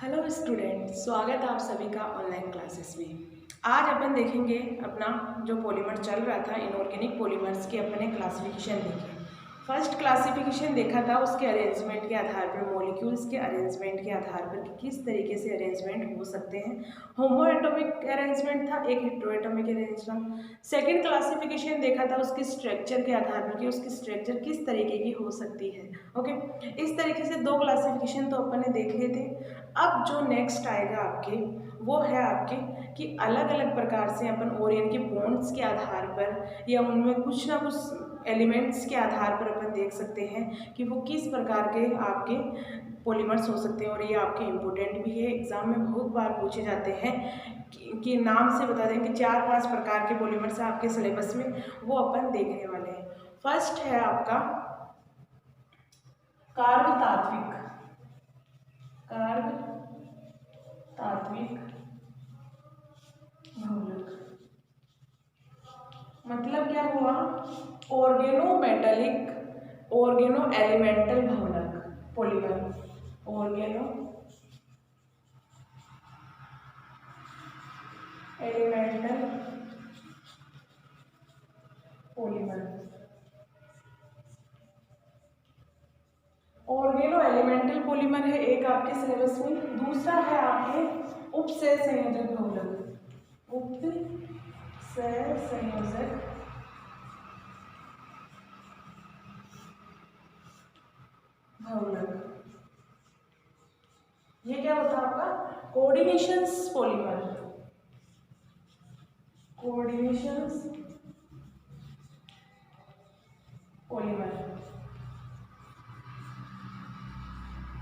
Hello student, स्वागत है आप सभी का ऑनलाइन क्लासेस में। आज अपन देखेंगे अपना जो पॉलीमर चल रहा था इनऑर्गेनिक पॉलीमर्स की अपने क्लासिफिकेशन देखें। फर्स्ट क्लासिफिकेशन देखा था उसके अरेंजमेंट के आधार पर, मॉलिक्यूल्स के अरेंजमेंट के आधार पर कि किस तरीके से अरेंजमेंट हो सकते हैं। होमो एटॉमिक अरेंजमेंट था, एक hetero atomic arrangement. Second classification देखा था उसके स्ट्रक्चर के आधार पर कि उसकी स्ट्रक्चर किस तरीके की हो सकती है। ओके, इस तरीके से दो क्लासिफिकेशन तो अपन ने देख लिए थे। अब जो नेक्स्ट आएगा आपके वो है आपके कि अलग अलग प्रकार से अपन ओरियन के बॉन्ड्स के आधार पर या उनमें कुछ ना कुछ एलिमेंट्स के आधार पर अपन देख सकते हैं कि वो किस प्रकार के आपके पॉलीमर्स हो सकते हैं। और ये आपके इम्पोर्टेंट भी है, एग्जाम में बहुत बार पूछे जाते हैं कि नाम से बता दें कि 4-5 प्रकार के पॉलीमर्स आपके सिलेबस में, वो अपन देखने वाले हैं। फर्स्ट है आपका कार्ब तात्विक बहुलक। मतलब क्या हुआ? ऑर्गेनो एलिमेंटल बहुलक polymer. Organo elemental polymer. Organo elemental polymer है एक आपके सिलेबस में। दूसरा है आपके उपसहसंयोजक बहुलक। उपसहसंयोजक बहुलक। ये क्या होता है आपका? Coordinations polymer. Coordinations polymer.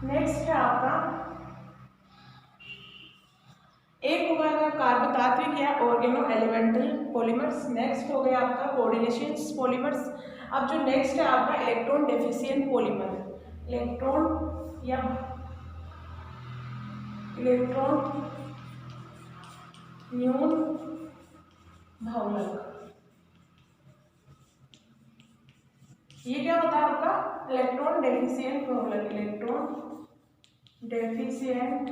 Next है आपका, एक हो गया कार्ब तात्विक या ऑर्गेनो एलिमेंटल पॉलीमर्स। नेक्स्ट हो गया आपका कोऑर्डिनेशंस पॉलीमर्स। अब जो नेक्स्ट है आपका इलेक्ट्रॉन डेफिशिएंट पॉलीमर। इलेक्ट्रॉन न्यून बहुलक। ये क्या होता है आपका? इलेक्ट्रॉन डेफिशिएंट बहुलक। Electron deficient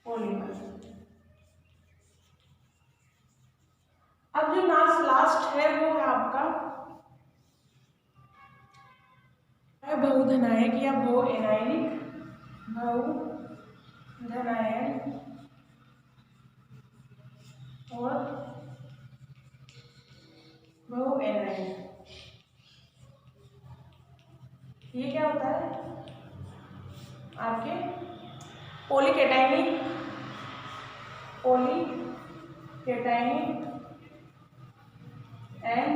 polymer. अब जो लास्ट है वो है आपका बहुधनायक या बहुएनायनिक। बहुधनायन और बहुएनायन। ये क्या होता है आपके? पॉलीकेटायनिक एंड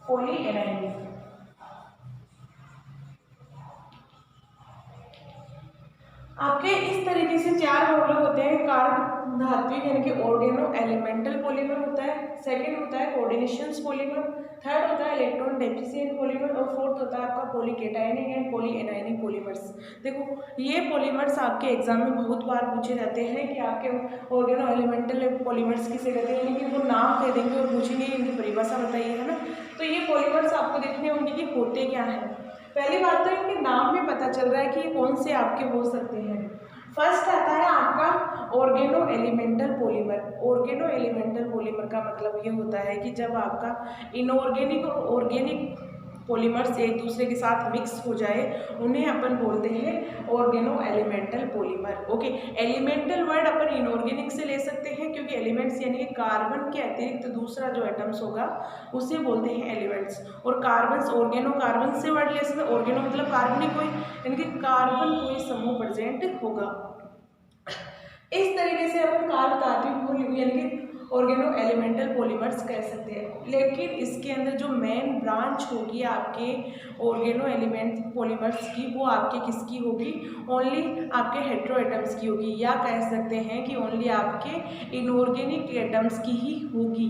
पॉलीएनायनिक। आपके इस तरीके से 4 बहुलक होते हैं। कार्ब धात्विक यानी कि ऑर्गेनो एलिमेंटल पॉलीमर होता है, सेकंड होता है कोऑर्डिनेशंस पॉलीमर, थर्ड होता है इलेक्ट्रॉन डेफिशिएंट पॉलीमर और फोर्थ होता है आपका पॉलीकेटायनिक एंड पॉलीएनायनिक पॉलीमर्स। देखो ये पॉलीमर्स आपके एग्जाम में बहुत बार पूछे जाते हैं कि आपके ऑर्गेनो एलिमेंटल पॉलीमर्स किसे कहते हैं, यानी कि वो नाम कह देंगे और पूछेंगे इनकी परिभाषा बताइए, है ना। तो ये पॉलीमर्स आपको देखने होंगे कि होते क्या है। पहली बात तो इनके नाम में पता चल रहा है कि कौन से आपके हो सकते हैं। फर्स्ट आता है आपका organo elemental polymer. Organo elemental polymer का मतलब ये होता है कि जब आपका इनऑर्गेनिक और ऑर्गेनिक पॉलीमर्स एक दूसरे के साथ मिक्स हो जाए उन्हें अपन बोलते हैं organo elemental polymer. Okay, elemental word अपन इनऑर्गेनिक से ले सकते हैं क्योंकि एलिमेंट्स यानी कि कार्बन के अतिरिक्त दूसरा जो एटम्स होगा उसे बोलते हैं एलिमेंट्स। और कार्बन, ऑर्गेनो कार्बन से वर्ड ले सकते हैं। ऑर्गेनो मतलब कार्बनिक कोई, यानी कि कार्बन कोई समूह प्रेजेंट होगा। इस तरीके से अपन कार्ब तात्विक यानी कि ऑर्गेनो एलिमेंटल पॉलीमर्स कह सकते हैं। लेकिन इसके अंदर जो मेन ब्रांच होगी आपके ऑर्गेनो एलिमेंट पॉलीमर्स की, वो आपके किसकी होगी? ओनली आपके हेटेरो एटम्स की होगी, या कह सकते हैं कि ओनली आपके इनऑर्गेनिक एटम्स की ही होगी।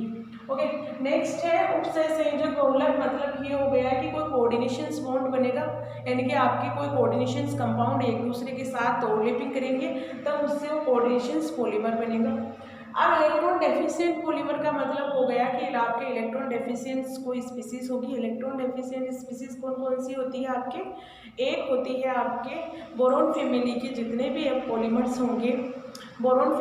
ओके, नेक्स्ट है उपसहसंयोजक बहुलक। मतलब ये हो गया कि कोई कोऑर्डिनेशंस बॉन्ड बनेगा, यानी कि आपके कोई कोऑर्डिनेशंस कंपाउंड एक दूसरे के साथ ओवरलैपिंग करेंगे तब उससे वो कोऑर्डिनेशंस पॉलीमर बनेगा। अब इलेक्ट्रॉन डेफिशिएंट पॉलीमर का मतलब हो गया कि आपके इलेक्ट्रॉन डेफिशिएंट कोई स्पीसीज होगी। इलेक्ट्रॉन डेफिशिएंट स्पीसीज कौन कौन सी होती है आपके, एक होती है आपके बोरोन फैमिली के जितने भी पॉलीमर्स होंगे, बोरोन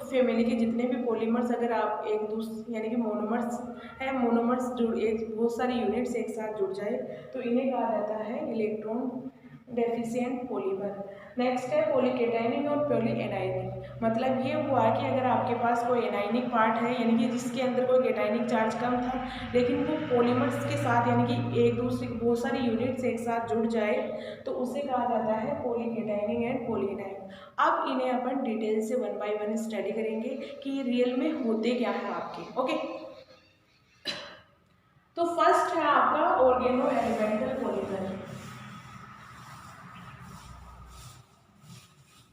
फैमिली के जितने भी पॉलीमर्स अगर आप एक दूसरे यानी कि मोनोमर्स है, मोनोमर्स जुड़ एक बहुत सारी यूनिट्स एक साथ जुड़ जाए तो इन्हें कहा जाता है इलेक्ट्रॉन डेफिशिएंट पॉलीमर। नेक्स्ट है पॉलीकेटाइनिक और पॉलीएनाइनिक। मतलब ये हुआ कि अगर आपके पास कोई एनाइनिक पार्ट है यानी कि जिसके अंदर कोई केटाइनिक चार्ज कम था लेकिन वो पॉलीमर्स के साथ यानी कि एक दूसरे बहुत सारी यूनिट्स एक साथ जुड़ जाए तो उसे कहा जाता है पॉलीकेटाइनिक एंड पॉलीएनाइनिक। अब इन्हें अपन डिटेल से 1 बाय 1 स्टडी करेंगे कि ये रियल में होते क्या है आपके। ओके, तो फर्स्ट है आपका organo elemental polymer.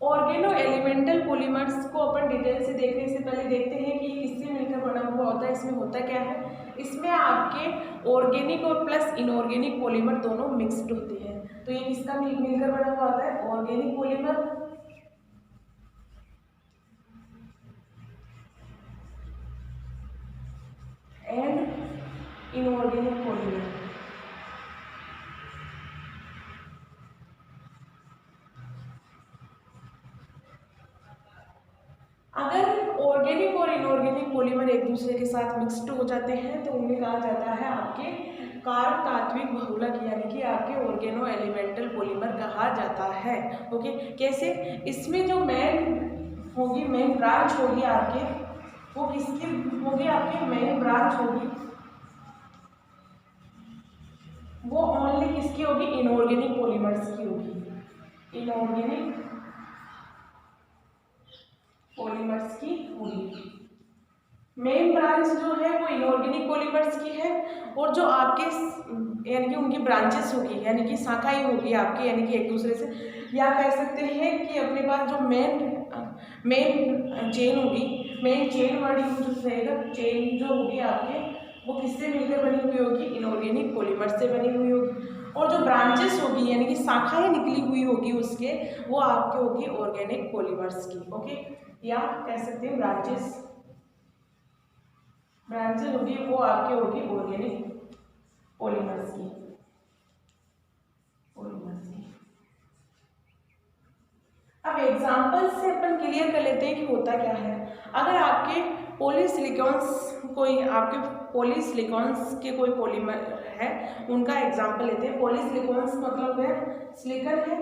Organo elemental polymers को अपन डिटेल से देखने से पहले देखते हैं कि किससे मिलकर बना हुआ होता है, इसमें होता क्या है। इसमें आपके ऑर्गेनिक और प्लस इनऑर्गेनिक पॉलीमर दोनों मिक्स्ड होते हैं। तो ये किसका मिलकर बना हुआ होता है, organic polymer and inorganic polymer. अगर ऑर्गेनिक और इनऑर्गेनिक पॉलीमर एक दूसरे के साथ मिक्स्ड हो जाते हैं तो उन्हें कहा जाता है आपके कार्बतात्विक बहुलक यानी कि आपके ऑर्गेनो एलिमेंटल पॉलीमर कहा जाता है। ओके, कैसे, इसमें जो मेन होगी, मेन ब्रांच होगी आपके, वो किसकी होगी, आपकी मेन ब्रांच होगी वो ओनली किसकी होगी, इनऑर्गेनिक पॉलीमर्स की होगी, इनऑर्गेनिक पॉलीमर्स की होगी। मेन ब्रांच जो है वो इनऑर्गेनिक पॉलीमर्स की है और जो आपके यानी कि उनकी ब्रांचेस होगी यानी कि शाखाएं होगी आपकी यानी कि एक दूसरे से, या कह सकते हैं कि अपने पास जो मेन चेन होगी, मेन चेन वर्ड यूज रहेगा, चेन जो होगी आपके वो किससे मिलकर बनी हुई होगी, इनऑर्गेनिक पॉलीमर्स से बनी हुई होगी। और जो ब्रांचेस होगी यानी कि शाखाएं निकली हुई होगी उसके, वो आपके होगी ऑर्गेनिक पॉलीमर्स की। ओके, या कह सकते हैं ब्रांचेस होगी वो आपके होगी ऑर्गेनिक पॉलीमर्स की, अब एग्जांपल से अपन क्लियर कर लेते हैं कि होता क्या है। अगर आपके पॉलीसिलिकॉन्स के कोई पॉलीमर है, उनका एग्जांपल लेते हैं। पॉलीसिलिकॉन्स मतलब है सिलिकॉन है,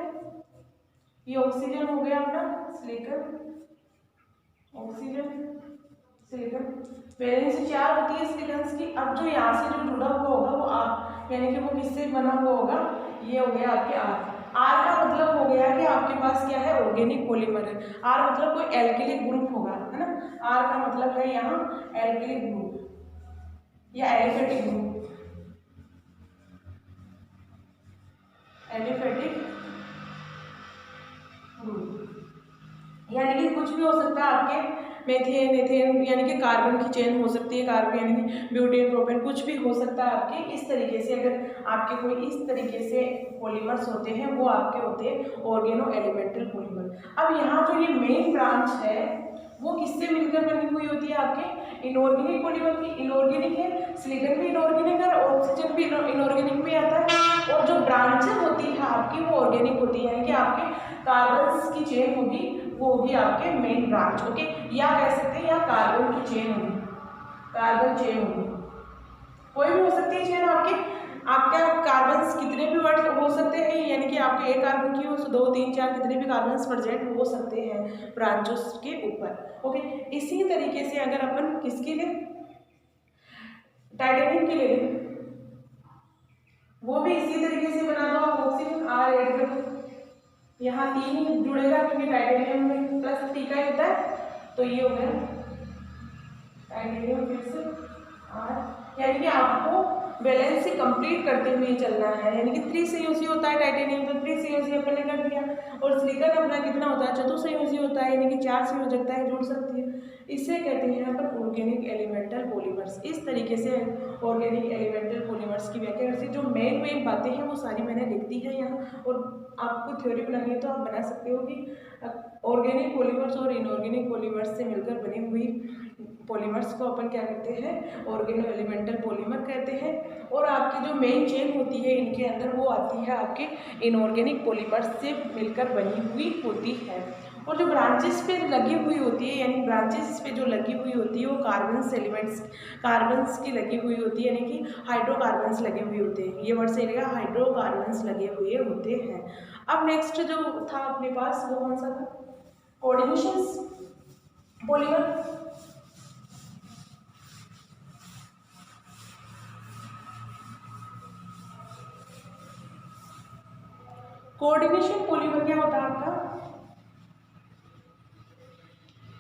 ये ऑक्सीजन हो गया अपना सिलिकॉन, ऑक्सीजन सिलिकॉन, वैलेंस 4 होती है सिलिकॉन्स की। अब जो यहाँ से जो जुड़ा हुआ होगा वो आप यानी कि वो किससे बना हुआ होगा, ये हो गया आपके आर। आर का मतलब हो गया कि आपके पास क्या है, ऑर्गेनिक पॉलीमर है। आर मतलब कोई एल्किलिक ग्रुप होगा, है ना। आर का मतलब है यहाँ एल्किलिक ग्रुप या एलिफेटिक ग्रुप, एलिफेटिक ग्रुप यानी कि कुछ भी हो सकता है आपके, मेथेन एथेन यानी कि कार्बन की चेन हो सकती है, कार्बन यानी कि ब्यूटेन प्रोपेन, कुछ भी हो सकता है आपके। इस तरीके से अगर आपके कोई इस तरीके से पॉलीमर्स होते हैं वो आपके होते हैं ऑर्गेनो एलिमेंटल पॉलीमर। अब यहाँ जो ये मेन ब्रांच है वो किससे मिलकर बनी हुई होती है, आपके इनऑर्गेनिक पॉलीमर की। इनऑर्गेनिक है, सिलिकॉन भी इनऑर्गेनिक है और ऑक्सीजन भी इनऑर्गेनिक में आता है। और जो ब्रांचें होती है आपकी वो ऑर्गेनिक होती है यानी कि आपके कार्बन की चेन होगी वो होगी आपके मेन ब्रांच। ओके, या कह सकते हैं या कार्बन की चेन होगी, कार्बन चेन होगी, कोई भी हो सकती है चेन आपका कार्बन कितने भी वर्ड हो सकते हैं यानी कि आपके एक कार्बन की हो 2 3 4 कितने भी कार्बन प्रेजेंट हो सकते हैं ब्रांचेस के ऊपर। ओके, इसी तरीके से अगर अपन किसके लिए, टाइटेनियम के लिए, वो भी इसी तरीके से बना हुआ ऑक्सीजन आर ऐड कर दो, यहाँ 3 जुड़ेगा क्योंकि टाइटेनियम में प्लस 3 का होता है, तो ये हो गया टाइटेनियम फिर से आर, यानी कि आपको बैलेंस से कंप्लीट करते हुए चलना है। यानी कि 3 संयोजी होता है टाइटेनियम, तो 3 संयोजी अपन ने कर दिया। और सिलिकॉन अपना कितना होता है, चतुसंयोजी होता है यानी कि 4 संयोजकताएं जुड़ सकती है। इसे कहते हैं यहाँ पर ऑर्गेनिक एलिमेंटल पॉलीमर्स। इस इस तरीके से ऑर्गेनिक एलिमेंटल पॉलीमर्स की व्याख्या करती है। जो मेन बातें हैं वो सारी मैंने लिख दी है यहाँ, और आपको थ्योरी बनानी है तो आप बना सकते हो कि ऑर्गेनिक पॉलीमर्स और इनऑर्गेनिक पॉलीमर्स से मिलकर बनी हुई पॉलीमर्स को अपन क्या कहते हैं, ऑर्गेनो एलिमेंटल पॉलीमर कहते हैं। और आपकी जो मेन चेन होती है इनके अंदर वो आती है आपके इनऑर्गेनिक पॉलीमर्स से मिलकर बनी हुई होती है। और जो ब्रांचेस पे लगी हुई होती है, यानी ब्रांचेस पे जो लगी हुई होती है वो कार्बन्स एलिमेंट्स, कार्बन्स की लगी हुई होती है, यानी कि हाइड्रोकार्बन्स लगे हुए होते हैं। ये वर्ड सही रहेगा, हाइड्रोकार्बन्स लगे हुए होते हैं। अब नेक्स्ट जो था अपने पास वो कौन सा था, कोऑर्डिनेशंस पॉलीमर। कोऑर्डिनेशन पॉलीमर क्या होता है आपका,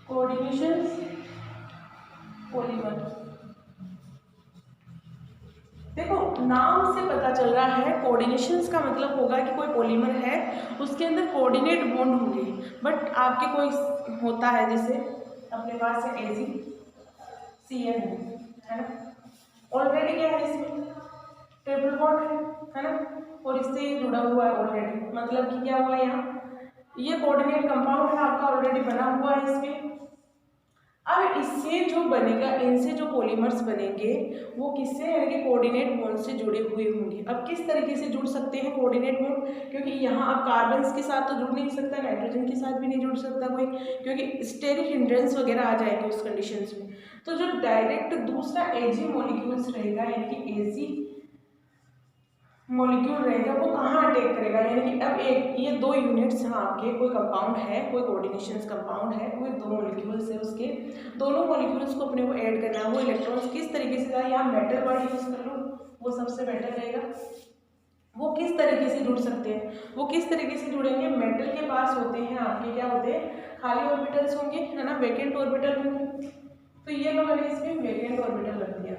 कोऑर्डिनेशन पॉलीमर। देखो नाम से पता चल रहा है, कोऑर्डिनेशंस का मतलब होगा कि कोई पॉलीमर है उसके अंदर कोऑर्डिनेट बॉन्ड होंगे। बट आपके कोई होता है जैसे अपने पास है AgCN है ना, ऑलरेडी क्या है इसमें ट्रिपल बॉन्ड है ना, और इससे जुड़ा हुआ है ऑलरेडी, मतलब कि क्या हुआ यहाँ, ये कोऑर्डिनेट कंपाउंड है आपका ऑलरेडी बना हुआ है इसमें। अब इससे जो बनेगा, इनसे जो पॉलीमर्स बनेंगे वो किससे, यानी कि कोऑर्डिनेट बॉन्ड से जुड़े हुए होंगे। अब किस तरीके से जुड़ सकते हैं कोऑर्डिनेट बॉन्ड, क्योंकि यहाँ अब कार्बन्स के साथ तो जुड़ नहीं सकता, नाइट्रोजन के साथ भी नहीं जुड़ सकता कोई, क्योंकि स्टेरिक हिंड्रेंस वगैरह आ जाएंगे उस कंडीशंस में। तो जो डायरेक्ट दूसरा Ag मॉलिक्यूल्स रहेगा, यानी कि Ag मॉलिक्यूल रहेगा, वो कहाँ अटैक करेगा, यानी कि अब एक ये दो यूनिट्स हैं आपके, कोई कंपाउंड है, कोई कोऑर्डिनेशंस कंपाउंड है, कोई दो मॉलिक्यूल्स है, उसके दोनों मॉलिक्यूल्स को अपने को ऐड करना है। वो इलेक्ट्रॉन्स किस तरीके से जाए, यहाँ मेटल वर्ड यूज कर लो वो सबसे बेटर रहेगा। वो किस तरीके से जुड़ सकते हैं, वो किस तरीके से जुड़ेंगे, मेटल के पास होते हैं आपके क्या होते हैं, खाली ऑर्बिटल्स होंगे है ना, वैकेंट ऑर्बिटल होंगे। तो ये लो मैंने इसमें वैकेंट ऑर्बिटल रख दिया।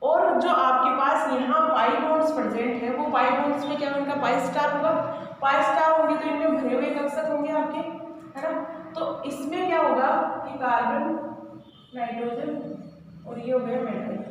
और जो आपके पास यहाँ पाई बॉन्ड्स प्रेजेंट है, वो पाई बॉन्ड्स में क्या उनका पाई स्टार होगा, पाई स्टार होंगे तो इनमें भरे हुए कक्षक होंगे आपके है ना। तो इसमें क्या होगा कि कार्बन, नाइट्रोजन और ये हो गया मेटल,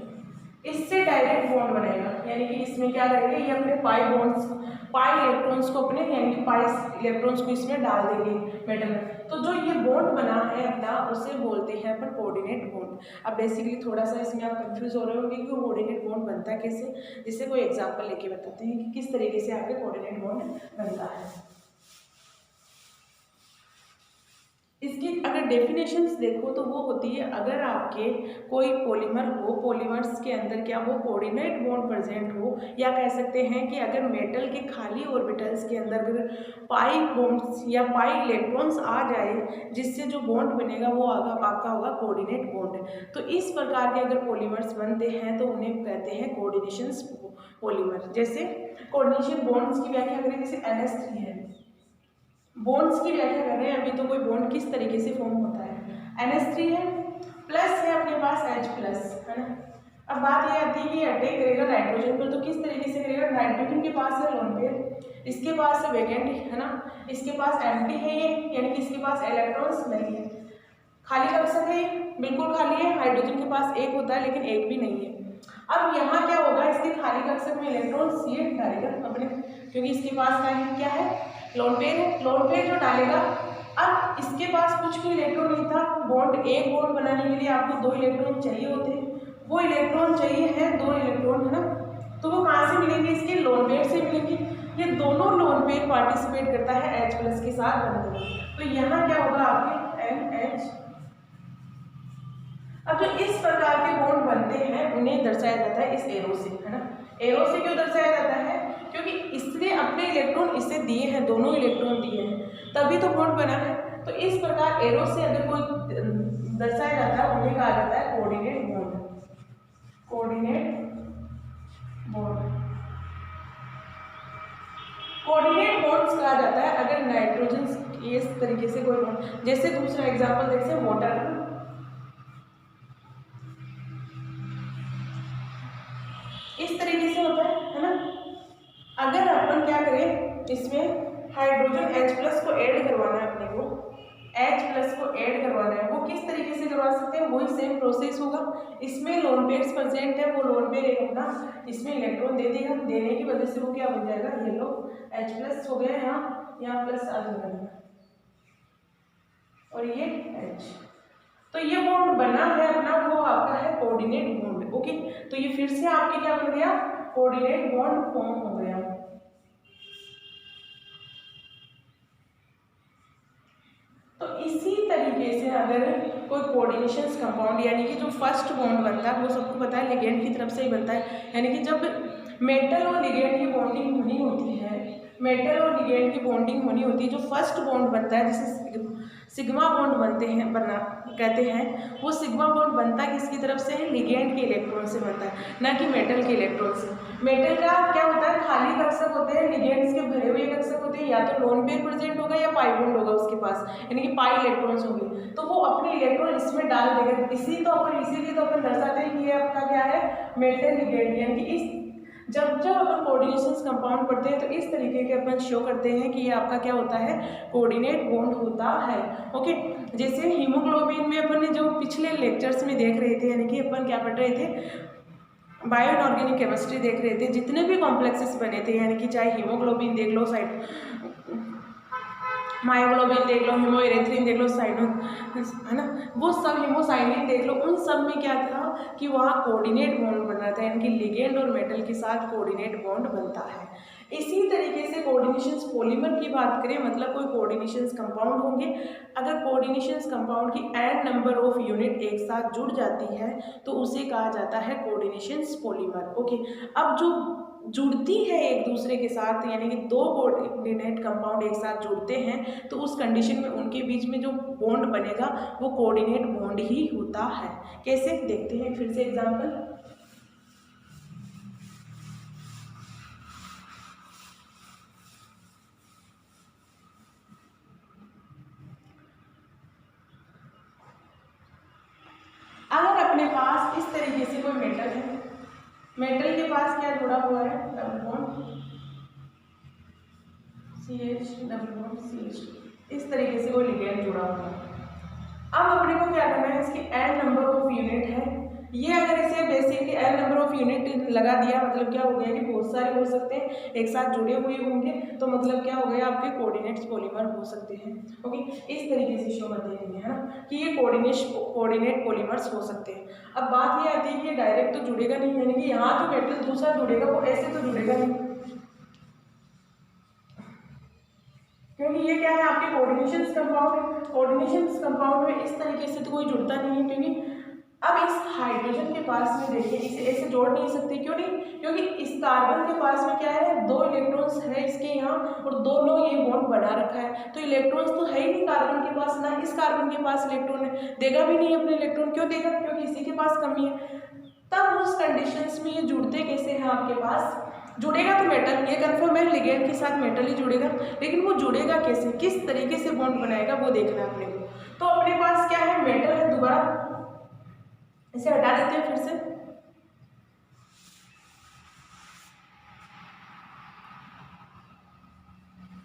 इससे डायरेक्ट बॉन्ड बनेगा, यानी कि इसमें क्या करेंगे, ये अपने पाई बॉन्ड्स, पाई इलेक्ट्रॉन्स को अपने, यानी कि पाई इलेक्ट्रॉन्स को इसमें डाल देंगे मेटल में। तो जो ये बॉन्ड बना है अपना, उसे बोलते हैं अपन कोऑर्डिनेट बॉन्ड। अब बेसिकली थोड़ा सा इसमें आप कंफ्यूज हो रहे होंगे कि कोऑर्डिनेट बॉन्ड बनता है कैसे, जिससे कोई एग्जांपल लेके बताते हैं कि किस तरीके से आपके कोऑर्डिनेट बॉन्ड बनता है। इसकी अगर डेफिनेशंस देखो तो वो होती है, अगर आपके कोई पॉलीमर हो, पॉलीमर्स के अंदर क्या हो, कोऑर्डिनेट बॉन्ड प्रेजेंट हो, या कह सकते हैं कि अगर मेटल के खाली ऑर्बिटल्स के अंदर अगर पाई बॉन्ड्स या पाई इलेक्ट्रॉन्स आ जाए, जिससे जो बॉन्ड बनेगा वो आपका होगा कोऑर्डिनेट बॉन्ड। तो इस प्रकार के अगर पॉलीमर्स बनते हैं तो उन्हें कहते हैं कोऑर्डिनेशंस पॉलीमर। जैसे कोऑर्डिनेशन बॉन्ड्स की व्याख्या करें, जैसे NH3 है, बॉन्ड्स की व्याख्या कर रहे हैं अभी, तो कोई बॉन्ड किस तरीके से फॉर्म होता है, NH3 है, प्लस है अपने पास H+ है ना। अब बात ये आती है कि अटैक करेगा नाइट्रोजन पर, तो किस तरीके से करेगा, नाइट्रोजन के पास है लोन पेयर, इसके पास है वैकेंट है ना, इसके पास एम्प्टी है ये, यानी कि इसके पास इलेक्ट्रॉन्स नहीं है, खाली कक्षक है, बिल्कुल खाली है। हाइड्रोजन के पास एक होता है लेकिन एक भी नहीं है। अब यहाँ क्या होगा, इसके खाली कक्षक में इलेक्ट्रॉन्स ये डालेगा अपने, क्योंकि इसके पास क्या है, लोन पेयर है, लोन पेयर जो डालेगा। अब इसके पास कुछ भी इलेक्ट्रॉन नहीं था, बॉन्ड एक बॉन्ड बनाने के लिए आपको दो इलेक्ट्रॉन चाहिए होते हैं, वो इलेक्ट्रॉन चाहिए है, दो इलेक्ट्रॉन है ना, तो वो कहाँ से मिलेंगे, इसके लोन पेयर से मिलेंगे। ये दोनों लोन पेयर पार्टिसिपेट करता है H+ के साथ बनते हैं, तो यहाँ क्या होगा आपके NH। अब जो इस प्रकार के बॉन्ड बनते हैं उन्हें दर्शाया जाता है इस एरो से है ना। एरो से क्यों दर्शाया जाता है, क्योंकि इसने अपने इलेक्ट्रॉन इसे दिए हैं, दोनों इलेक्ट्रॉन दिए हैं, तभी तो बॉन्ड बना है। तो इस प्रकार एरो से अगर कोई दर्शाया जाता है उन्हें कहा जाता है coordinate bond, coordinate bond. Coordinate bonds कहा जाता है अगर नाइट्रोजन इस तरीके से कोई बॉन्ड, जैसे दूसरा एग्जांपल देखते हैं वाटर, इस तरीके से होता है ना। अगर अपन क्या करें, इसमें हाइड्रोजन H+ को ऐड करवाना है अपने को, H+ को ऐड करवाना है, वो किस तरीके से करवा सकते हैं, वही सेम प्रोसेस होगा। इसमें लोन पेयर्स प्रेजेंट है, वो लोन पेयर एक अपना इसमें इलेक्ट्रॉन दे देगा, देने की वजह से वो क्या बन जाएगा, येलो H+ हो गया, यहाँ प्लस आ जाएगा और ये H। तो ये बॉन्ड बना है अपना, वो आपका है कोऑर्डिनेट बॉन्ड। ओके, तो ये फिर से आपके क्या बन गया, कोऑर्डिनेट बॉन्ड फॉर्म हो गया। तो इसी तरीके से अगर कोई कोऑर्डिनेशंस कंपाउंड, यानी कि जो फर्स्ट बॉन्ड बनता है वो सबको पता है लिगेंड की तरफ से ही बनता है, यानी कि जब मेटल और लिगेंड की बॉन्डिंग होनी होती है, मेटल और लिगेंड की बॉन्डिंग होनी होती है, जो फर्स्ट बॉन्ड बनता है जिसे सिग्मा बॉन्ड बनते हैं बनना कहते हैं, वो सिग्मा बॉन्ड बनता किसकी तरफ से है, लिगेंड के इलेक्ट्रॉन से बनता है, ना कि मेटल के इलेक्ट्रॉन से। मेटल का क्या होता है, खाली कक्षक होते हैं, लिगेंड्स के भरे हुए कक्षक होते हैं, या तो लोन पेयर प्रेजेंट होगा या पाई बॉन्ड होगा उसके पास, यानी कि पाई इलेक्ट्रॉन्स होंगे, तो वो अपने इलेक्ट्रॉन इसमें डाल देगा। इसीलिए तो अपन दर्शाते हैं कि ये आपका क्या है, मेटल लिगेंड, यानी कि इस जब अपन कोऑर्डिनेशंस कंपाउंड पढ़ते हैं तो इस तरीके के अपन शो करते हैं कि ये आपका क्या होता है, कोऑर्डिनेट बॉन्ड होता है। ओके, जैसे हीमोग्लोबिन में अपन ने जो पिछले लेक्चर्स में देख रहे थे, यानी कि अपन क्या पढ़ रहे थे, बायो एंड ऑर्गेनिक केमिस्ट्री देख रहे थे, जितने भी कॉम्प्लेक्सेस बने थे, यानी कि चाहे हीमोग्लोबिन देख लो, साइड मायोग्लोबिन देख लो, हीमोइरेथ्रिन देख लो, साइनो है ना, वो सब हीमोसाइनिन देख लो, उन सब में क्या था कि वहाँ कोऑर्डिनेट बॉन्ड बन रहा था, यानी कि लिगेंड और मेटल के साथ कोऑर्डिनेट बॉन्ड बनता है। इसी तरीके से कोऑर्डिनेशंस पॉलीमर की बात करें, मतलब कोई कोऑर्डिनेशंस कंपाउंड होंगे, अगर कोऑर्डिनेशंस कंपाउंड की एन नंबर ऑफ यूनिट एक साथ जुड़ जाती है तो उसे कहा जाता है कोऑर्डिनेशंस पॉलीमर। ओके, अब जो जुड़ती है एक दूसरे के साथ, यानी कि दो कोऑर्डिनेट कंपाउंड एक साथ जुड़ते हैं तो उस कंडीशन में उनके बीच में जो बॉन्ड बनेगा वो कोऑर्डिनेट बॉन्ड ही होता है। कैसे, देखते हैं फिर से एग्जांपल। अगर अपने पास इस तरीके से कोई मेटल है, मेटल के पास क्या जुड़ा हुआ है, double bond CH double bond CH, इस तरीके से कोई लिगेंड जुड़ा हुआ है। अब अपने को क्या करना है, इसकी एन नंबर ऑफ यूनिट है, ये अगर इसे basically n number of unit लगा दिया, मतलब क्या हो गया कि बहुत सारे हो सकते हैं एक साथ जुड़े हुए होंगे, तो मतलब क्या हो गया, आपके कोऑर्डिनेट्स पॉलीमर हो सकते हैं। ओके, इस तरीके से शो करते हैं, है ना, कि ये कोऑर्डिनेट पॉलीमर्स हो सकते हैं। अब बात ये आती है कि ये डायरेक्ट तो जुड़ेगा नहीं, यानी कि यहाँ जो मेटल दूसरा जुड़ेगा वो ऐसे तो जुड़ेगा नहीं, क्योंकि ये क्या है, आपके कोऑर्डिनेशंस कंपाउंड है। कोऑर्डिनेशंस कंपाउंड में इस तरीके से तो कोई जुड़ता नहीं है, क्योंकि अब इस हाइड्रोजन के पास में देखिए, इसे ऐसे जोड़ नहीं सकते, क्यों नहीं, क्योंकि इस कार्बन के पास में क्या है, दो इलेक्ट्रॉन्स है इसके यहाँ और दोनों ये बॉन्ड बना रखा है, तो इलेक्ट्रॉन्स तो है ही नहीं कार्बन के पास, ना इस कार्बन के पास इलेक्ट्रॉन है, देगा भी नहीं अपने इलेक्ट्रॉन, क्यों देगा, क्योंकि इसी के पास कमी है। तब उस कंडीशंस में ये जुड़ते कैसे हैं, आपके पास जुड़ेगा तो मेटल, ये कंफर्म है, लिगेंड के साथ मेटल ही जुड़ेगा, लेकिन वो जुड़ेगा कैसे, किस तरीके से बॉन्ड बनाएगा वो देखना है अपने को। तो अपने पास क्या है, मेटल है, दोबारा इसे हटा देते हैं फिर से,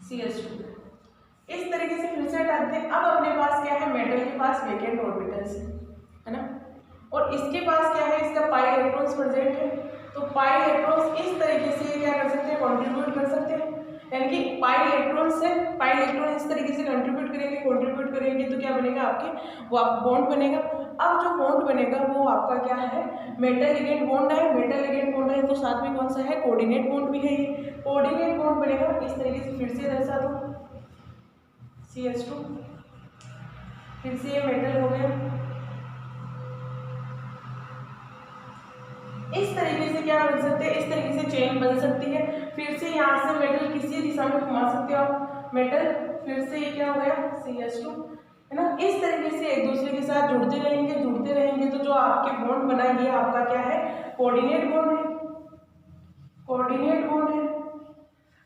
CH2, इस तरीके से फिर से हटा देते हैं। अब अपने पास क्या है, मेटल के पास वेकेंट ऑर्बिटल्स है ना, और इसके पास क्या है, इसका पाई इलेक्ट्रॉन्स प्रेजेंट है, तो पाई इलेक्ट्रॉन्स इस तरीके से क्या कर सकते हैं, कंट्रीब्यूट कर सकते हैं, यानी कि पाई इलेक्ट्रॉन से पाई इलेक्ट्रॉन इस तरीके से कंट्रीब्यूट करेंगे तो क्या बनेगा, आपके वो आप बॉन्ड बनेगा। अब जो बॉन्ड बनेगा वो आपका क्या है, मेटल लिगेंड बॉन्ड है, मेटल लिगेंड बॉन्ड है तो साथ में कौन सा है, कोऑर्डिनेट बॉन्ड भी है, ये कोऑर्डिनेट बॉन्ड बनेगा। इस तरीके से फिर से दर्शा दो, CH2, फिर से ये मेटल हो गया। इस तरीके से क्या बन सकते हैं, इस तरीके से चेन बन सकती है। फिर से यहाँ से मेटल किसी दिशा में घुमा सकते हो आप, मेटल फिर से ये क्या हो गया, CH2 है ना। इस तरीके से एक दूसरे के साथ जुड़ते रहेंगे तो जो आपके बॉन्ड बना ये आपका क्या है, कोऑर्डिनेट बॉन्ड है, कोऑर्डिनेट बॉन्ड है।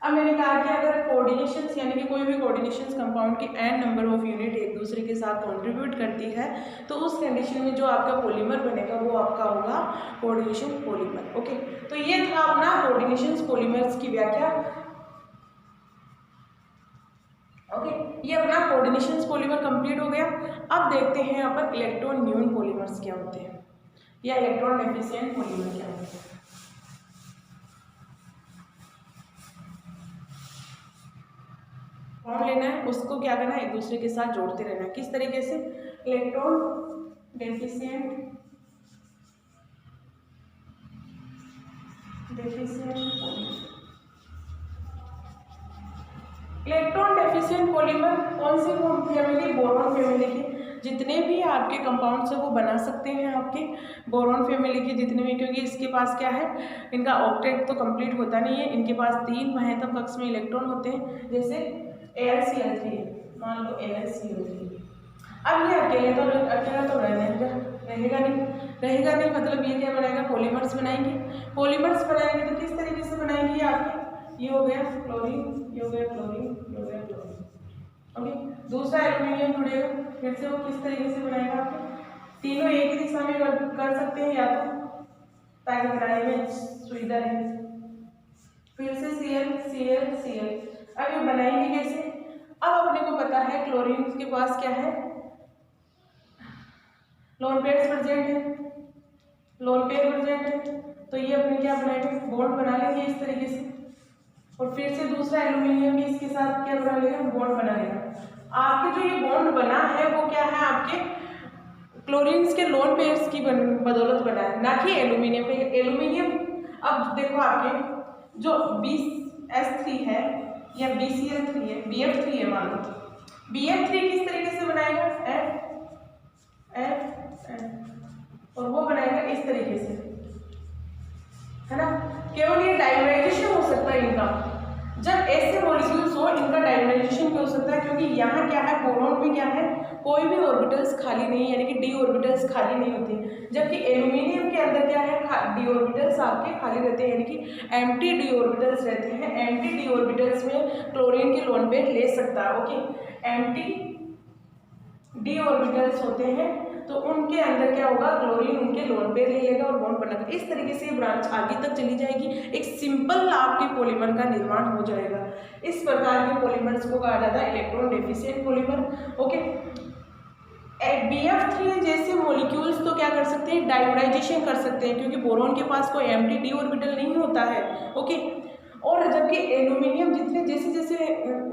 अब मैंने कहा कि अगर कोऑर्डिनेशंस यानी कि कोई भी कोऑर्डिनेशंस कंपाउंड की एन नंबर ऑफ यूनिट एक दूसरे के साथ कंट्रीब्यूट करती है तो उस कंडीशन में जो आपका पॉलीमर बनेगा वो आपका होगा कोऑर्डिनेशन पॉलीमर। ओके, तो ये था अपना कोऑर्डिनेशंस पॉलीमर्स की व्याख्या। ओके, ये अपना कोऑर्डिनेशन पॉलीमर कंप्लीट हो गया। अब देखते हैं अपन इलेक्ट्रॉन न्यून पॉलीमर्स क्या होते हैं या इलेक्ट्रॉन डेफिशिएंट पॉलीमर क्या होते हैं। बॉन्ड लेना है, उसको क्या करना है, एक दूसरे के साथ जोड़ते रहना है। किस तरीके से, electron deficient electron deficient polymer कौन सी फैमिली, बोरॉन फैमिली के जितने भी आपके कंपाउंड्स है वो बना सकते हैं आपके बोरॉन फैमिली के जितने भी, क्योंकि इसके पास क्या है, इनका ऑक्टेट तो कंप्लीट होता नहीं है, इनके पास 3 महत्व कक्ष में इलेक्ट्रॉन होते हैं। जैसे AlCl3 है, मान लो AlCl3। अब ये अकेला तो रहेगा नहीं, मतलब ये क्या बनाएगा, पॉलीमर्स बनाएंगे। पॉलीमर्स बनाएंगे तो किस तरीके से बनाएंगे, आपके ये हो गया क्लोरीन, ये हो गया क्लोरीन, ये हो गया क्लोरीन। ओके, दूसरा एल्यूमिनियम जुड़ेगा, फिर से वो किस तरीके से बनाएगा, आपके तीनों एक ही दिशा में कर सकते हैं या तो, ताकि बनाने में सुविधा रहे। फिर से Cl। अब ये बनाएंगे कैसे, अब अपने को पता है क्लोरीन के पास क्या है, लोन पेयर प्रेजेंट है, तो ये अपने क्या बनाएंगे, बॉन्ड बना लेंगे इस तरीके से। और फिर से दूसरा एल्यूमिनियम भी इसके साथ क्या बना लेगा, बॉन्ड बना लेगा। आपके जो ये बॉन्ड बना है वो क्या है, आपके क्लोरीन्स के लोन पेयर्स की बदौलत बना है, ना कि एल्यूमिनियम पे। एल्यूमिनियम, अब देखो आपके जो BS3 है या BCl3 है, BF3 है, मान लो BF3 किस तरीके से बनाएगा, F और वो बनाएगा इस तरीके से, है ना। केवल ये डाइमराइजेशन हो सकता है इनका, जब ऐसे मॉलिक्यूल्स हो इनका डाइमराइजेशन भी हो सकता है, क्योंकि यहाँ क्या है, बोरॉन में क्या है, कोई भी ऑर्बिटल्स खाली नहीं, यानी कि डी ऑर्बिटल्स खाली नहीं होते, जबकि एल्यूमिनियम के अंदर क्या है, डी ऑर्बिटल्स आपके खाली रहते हैं, यानी कि एम्प्टी डी ऑर्बिटल्स रहते हैं। एम्प्टी डी ऑर्बिटल्स में क्लोरीन के लोन पेयर ले सकता है। ओके, एम्प्टी डी ऑर्बिटल्स होते हैं तो उनके अंदर क्या होगा, क्लोरीन उनके लोन पेयर ले लेगा और बॉन्ड बनाकर, इस तरीके से ब्रांच आगे तक चली जाएगी, एक सिंपल आपके पॉलीमर का निर्माण हो जाएगा। इस प्रकार के पॉलीमर्स को कहा जाता है electron deficient polymer. Okay, BF3 जैसे मॉलिक्यूल्स तो क्या कर सकते हैं, डाइमराइजेशन कर सकते हैं, क्योंकि बोरॉन के पास कोई एम्प्टी डी ऑर्बिटल नहीं होता है। ओके, और जबकि एल्यूमिनियम जितने जैसे जैसे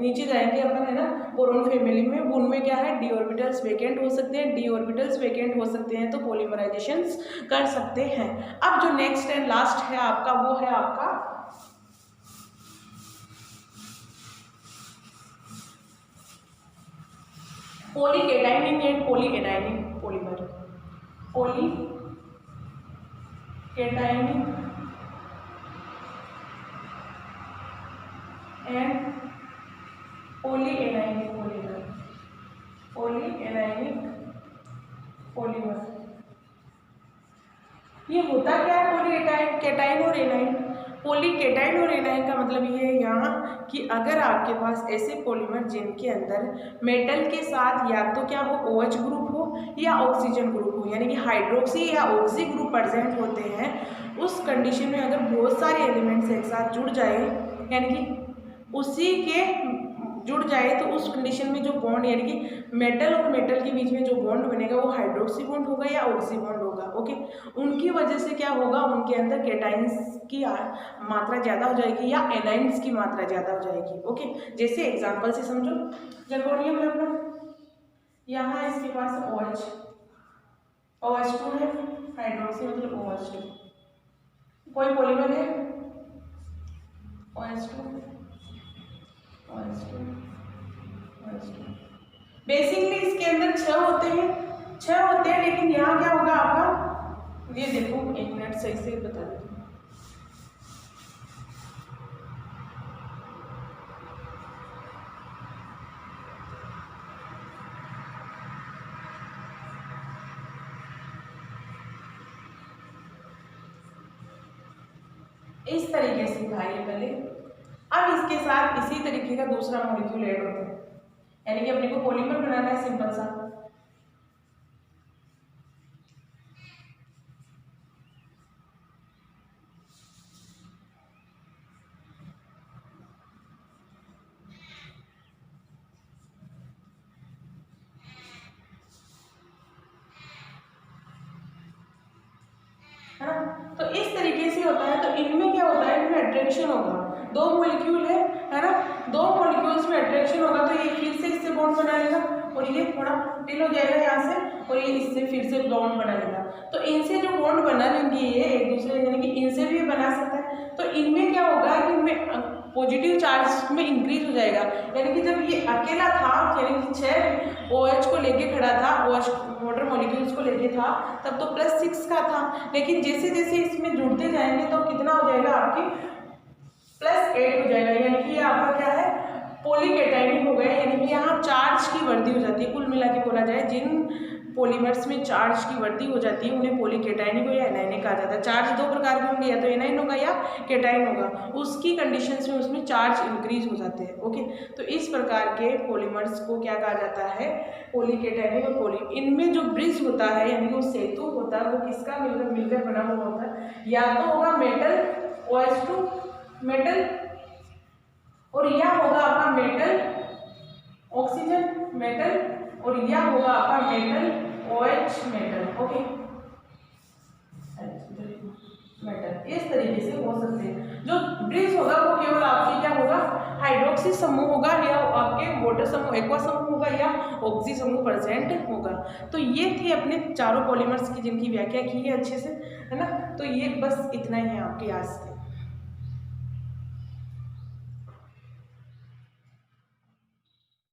नीचे जाएंगे अपन, है ना, बोरॉन फैमिली में, उनमें क्या है, डी ऑर्बिटल्स वेकेंट हो सकते हैं, डी ऑर्बिटल्स वेकेंट हो सकते हैं तो पॉलीमराइजेशंस कर सकते हैं। अब जो नेक्स्ट एंड लास्ट है आपका, वो है आपका polycationic and polyanionic polymer. Polycationic and polyanionic polymer. ये होता क्या है, पॉलीकेटाइन और एनाइन। पॉलीकेटाइन और एनाइन का मतलब ये है यहाँ कि अगर आपके पास ऐसे पॉलीमर जिनके अंदर मेटल के साथ या तो क्या हो, OH ग्रुप हो या ऑक्सीजन ग्रुप हो, यानी कि हाइड्रोक्सी या ऑक्सी ग्रुप प्रेजेंट होते हैं, उस कंडीशन में अगर बहुत सारे एलिमेंट्स एक साथ जुड़ जाए, यानी कि उसी के जुड़ जाए, तो उस कंडीशन में जो बॉन्ड, यानी कि मेटल और मेटल के बीच में जो बॉन्ड बनेगा वो हाइड्रोक्सी बॉन्ड होगा या ऑक्सी बॉन्ड होगा। ओके, उनकी वजह से क्या होगा, उनके अंदर केटाइंस की मात्रा ज़्यादा हो जाएगी या एनाइंस की मात्रा ज़्यादा हो जाएगी। ओके, जैसे एग्जांपल से समझो, जर्गोनियम है अपना, यहाँ इसके पास OH2 है, हाइड्रोक्सी मतलब OH2, कोई पॉलीमर है OH2। बेसिकली इसके अंदर 6 होते हैं, लेकिन यहाँ क्या होगा आपका, ये देखो, एक मिनट सही से बता देती हूँ। इस तरीके से था ये पहले। अब इसके साथ इसी तरीके का दूसरा मॉलिक्यूल ऐड होता है, यानी कि अपने को पॉलीमर बनाना है सिंपल सा। ऐसे होता है तो इनमें क्या होता है, इनमें अट्रैक्शन होगा, दो मॉलिक्यूल है ना, दो मॉलिक्यूल्स में अट्रैक्शन होगा तो ये फिर से इससे बॉन्ड बना लेगा और ये थोड़ा ढील हो जाएगा यहाँ से और ये इससे फिर से बॉन्ड बना लेगा। तो इनसे जो बॉन्ड बना लेंगे ये एक दूसरे, यानी कि इनसे भी बना सकता है। तो इनमें क्या होगा कि इनमें पॉजिटिव चार्ज में इंक्रीज हो जाएगा, यानी कि जब ये अकेला था, यानी कि 6 OH को लेके खड़ा था, OH वाटर मॉलिक्यूल्स को लेके था, तब तो +6 का था, लेकिन जैसे जैसे इसमें जुड़ते जाएंगे तो कितना हो जाएगा आपकी +8 हो जाएगा, यानी कि आपका क्या है पॉलीकेटाइनिक हो गया, यानी कि यहाँ चार्ज की वृद्धि हो जाती है। कुल मिला के बोला जाए जिन पॉलीमर्स में चार्ज की वृद्धि हो जाती है उन्हें पॉलीकेटाइनिक या एनायनिक कहा जाता है। चार्ज दो प्रकार के होंगे, या तो एनाइन होगा या केटाइन होगा, उसकी कंडीशंस में उसमें चार्ज इंक्रीज हो जाते हैं। ओके, तो इस प्रकार के पॉलीमर्स को क्या कहा जाता है, पॉलीकेटाइनिक और पॉली। इनमें जो ब्रिज होता है यानी कि वो सेतु होता है वो किसका मिलकर बना हुआ होता है, या तो होगा मेटल OH2 मेटल, और यह होगा आपका मेटल ऑक्सीजन मेटल, और यह होगा आपका metal OH metal. Okay, metal इस तरीके से हो सकते हैं। जो ब्रिज होगा वो केवल आपके क्या होगा, हाइड्रोक्सी समूह होगा, या आपके वाटर समूह एक्वा समूह होगा, या ऑक्सी समूह प्रेजेंट होगा। तो ये थे अपने चारों पॉलीमर्स की जिनकी व्याख्या की है अच्छे से, है ना। तो ये बस इतना ही है आपके आज से।